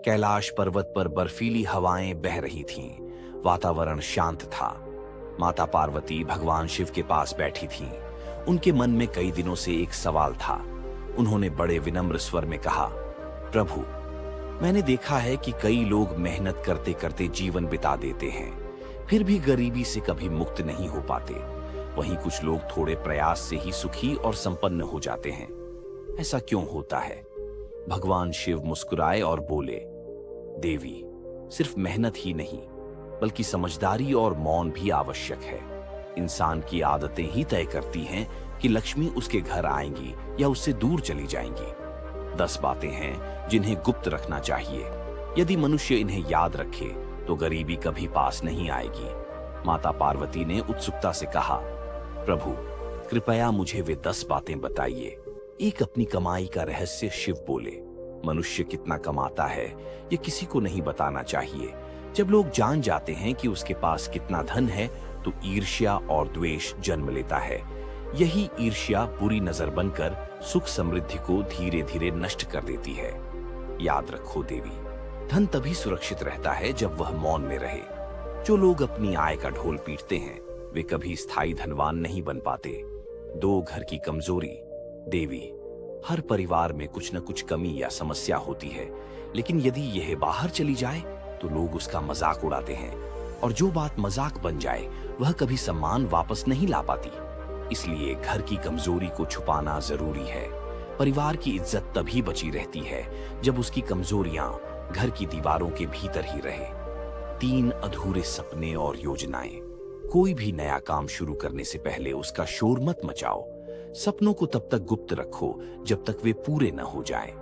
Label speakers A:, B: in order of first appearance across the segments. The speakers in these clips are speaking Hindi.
A: कैलाश पर्वत पर बर्फीली हवाएं बह रही थीं। वातावरण शांत था। माता पार्वती भगवान शिव के पास बैठी थीं। उनके मन में कई दिनों से एक सवाल था। उन्होंने बड़े विनम्र स्वर में कहा, प्रभु, मैंने देखा है कि कई लोग मेहनत करते करते जीवन बिता देते हैं, फिर भी गरीबी से कभी मुक्त नहीं हो पाते। वहीं कुछ लोग थोड़े प्रयास से ही सुखी और संपन्न हो जाते हैं। ऐसा क्यों होता है? भगवान शिव मुस्कुराए और बोले, देवी, सिर्फ मेहनत ही नहीं बल्कि समझदारी और मौन भी आवश्यक है। इंसान की आदतें ही तय करती हैं कि लक्ष्मी उसके घर आएंगी या उससे दूर चली जाएंगी। 10 बातें हैं जिन्हें गुप्त रखना चाहिए। यदि मनुष्य इन्हें याद रखे तो गरीबी कभी पास नहीं आएगी। माता पार्वती ने उत्सुकता से कहा, प्रभु, कृपया मुझे वे 10 बातें बताइए। एक अपनी कमाई का रहस्य। शिव बोले, मनुष्य कितना कमाता है ये किसी को नहीं बताना चाहिए। जब लोग जान जाते हैं कि उसके पास कितना धन है तो ईर्ष्या और द्वेष जन्म लेता है। यही ईर्ष्या बुरी नजर बनकर सुख समृद्धि को धीरे धीरे नष्ट कर देती है। याद रखो देवी, धन तभी सुरक्षित रहता है जब वह मौन में रहे। जो लोग अपनी आय का ढोल पीटते हैं वे कभी स्थायी धनवान नहीं बन पाते। 2 घर की कमजोरी। देवी, हर परिवार में कुछ न कुछ कमी या समस्या होती है, लेकिन यदि यह बाहर चली जाए तो लोग उसका मजाक उड़ाते हैं, और जो बात मजाक बन जाए वह कभी सम्मान वापस नहीं ला पाती। इसलिए घर की कमजोरी को छुपाना जरूरी है। परिवार की इज्जत तभी बची रहती है जब उसकी कमजोरियां घर की दीवारों के भीतर ही रहे। 3 अधूरे सपने और योजनाएं। कोई भी नया काम शुरू करने से पहले उसका शोर मत मचाओ। सपनों को तब तक गुप्त रखो जब तक वे पूरे न हो जाएं,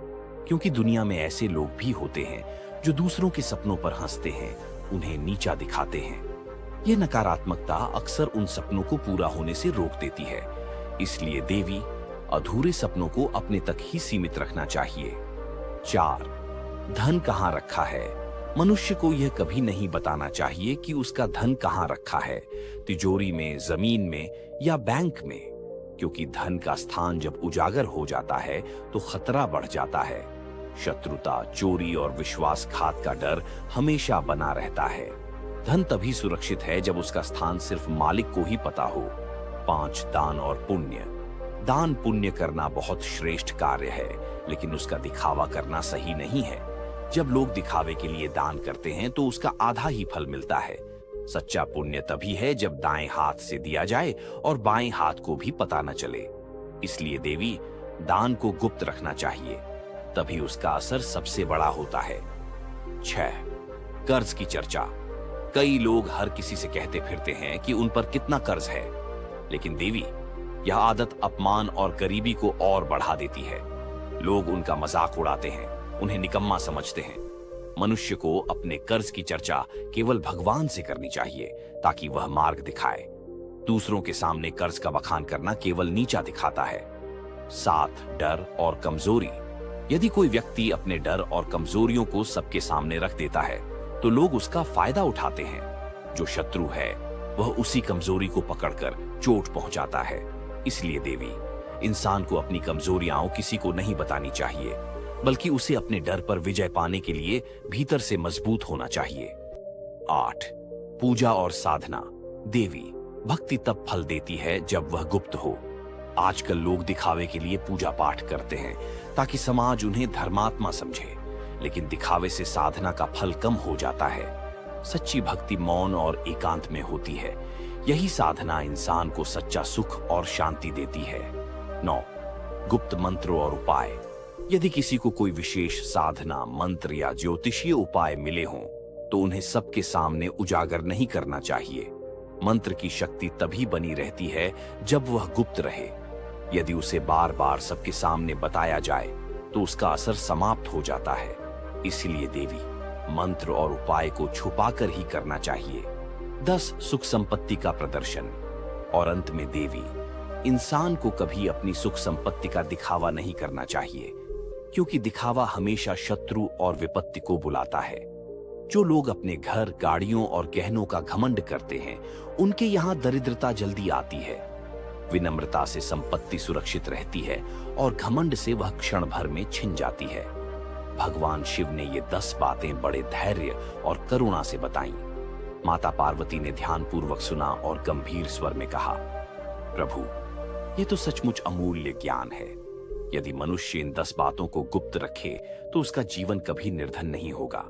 A: क्योंकि दुनिया में ऐसे लोग भी होते हैं जो दूसरों के सपनों पर हंसते हैं, उन्हें नीचा दिखाते हैं। यह नकारात्मकता अक्सर उन सपनों को पूरा होने से रोक देती है। इसलिए देवी, अधूरे सपनों को अपने तक ही सीमित रखना चाहिए। 4, धन कहाँ रखा है। मनुष्य को यह कभी नहीं बताना चाहिए कि उसका धन कहाँ रखा है, तिजोरी में, जमीन में या बैंक में, क्योंकि धन का स्थान जब उजागर हो जाता है तो खतरा बढ़ जाता है। शत्रुता, चोरी और विश्वासघात का डर हमेशा बना रहता है। धन तभी सुरक्षित है जब उसका स्थान सिर्फ मालिक को ही पता हो। 5, दान और पुण्य। दान पुण्य करना बहुत श्रेष्ठ कार्य है, लेकिन उसका दिखावा करना सही नहीं है। जब लोग दिखावे के लिए दान करते हैं तो उसका आधा ही फल मिलता है। सच्चा पुण्य तभी है जब दाएं हाथ से दिया जाए और बाएं हाथ को भी पता न चले। इसलिए देवी, दान को गुप्त रखना चाहिए, तभी उसका असर सबसे बड़ा होता है। 6, कर्ज की चर्चा। कई लोग हर किसी से कहते फिरते हैं कि उन पर कितना कर्ज है, लेकिन देवी, यह आदत अपमान और गरीबी को और बढ़ा देती है। लोग उनका मजाक उड़ाते हैं, उन्हें निकम्मा समझते हैं। मनुष्य को अपने कर्ज की चर्चा केवल भगवान से करनी चाहिए ताकि वह मार्ग दिखाए। दूसरों के सामने कर्ज का बखान करना केवल नीचा दिखाता है। 7, डर और कमजोरी। यदि कोई व्यक्ति अपने डर और कमजोरियों को सबके सामने रख देता है तो लोग उसका फायदा उठाते हैं। जो शत्रु है वह उसी कमजोरी को पकड़कर चोट पहुंचाता है। इसलिए देवी, इंसान को अपनी कमजोरियां किसी को नहीं बतानी चाहिए, बल्कि उसे अपने डर पर विजय पाने के लिए भीतर से मजबूत होना चाहिए। 8, पूजा और साधना। देवी, भक्ति तब फल देती है जब वह गुप्त हो। आजकल लोग दिखावे के लिए पूजा पाठ करते हैं ताकि समाज उन्हें धर्मात्मा समझे, लेकिन दिखावे से साधना का फल कम हो जाता है। सच्ची भक्ति मौन और एकांत में होती है। यही साधना इंसान को सच्चा सुख और शांति देती है। 9, गुप्त मंत्र और उपाय। यदि किसी को कोई विशेष साधना, मंत्र या ज्योतिषीय उपाय मिले हों तो उन्हें सबके सामने उजागर नहीं करना चाहिए। मंत्र की शक्ति तभी बनी रहती है जब वह गुप्त रहे। यदि उसे बार बार सबके सामने बताया जाए तो उसका असर समाप्त हो जाता है। इसलिए देवी, मंत्र और उपाय को छुपाकर ही करना चाहिए। 10, सुख संपत्ति का प्रदर्शन। और अंत में देवी, इंसान को कभी अपनी सुख संपत्ति का दिखावा नहीं करना चाहिए, क्योंकि दिखावा हमेशा शत्रु और विपत्ति को बुलाता है। जो लोग अपने घर, गाड़ियों और गहनों का घमंड करते हैं उनके यहाँ दरिद्रता जल्दी आती है। विनम्रता से संपत्ति सुरक्षित रहती है और घमंड से वह क्षण भर में छिन जाती है। भगवान शिव ने ये 10 बातें बड़े धैर्य और करुणा से बताईं। माता पार्वती ने ध्यानपूर्वक सुना और गंभीर स्वर में कहा, प्रभु, ये तो सचमुच अमूल्य ज्ञान है। यदि मनुष्य इन 10 बातों को गुप्त रखे तो उसका जीवन कभी निर्धन नहीं होगा।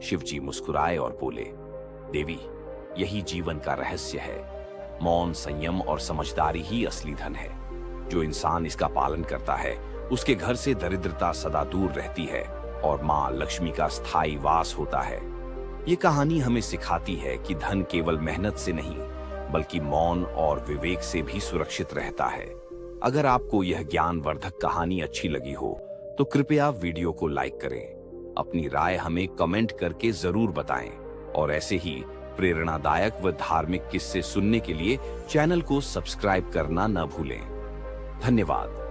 A: शिवजी मुस्कुराए और बोले, देवी, यही जीवन का रहस्य है। मौन, संयम और समझदारी ही असली धन है। जो इंसान इसका पालन करता है उसके घर से दरिद्रता सदा दूर रहती है और मां लक्ष्मी का स्थायी वास होता है। ये कहानी हमें सिखाती है कि धन केवल मेहनत से नहीं बल्कि मौन और विवेक से भी सुरक्षित रहता है। अगर आपको यह ज्ञानवर्धक कहानी अच्छी लगी हो तो कृपया वीडियो को लाइक करें। अपनी राय हमें कमेंट करके जरूर बताएं और ऐसे ही प्रेरणादायक व धार्मिक किस्से सुनने के लिए चैनल को सब्सक्राइब करना न भूलें। धन्यवाद।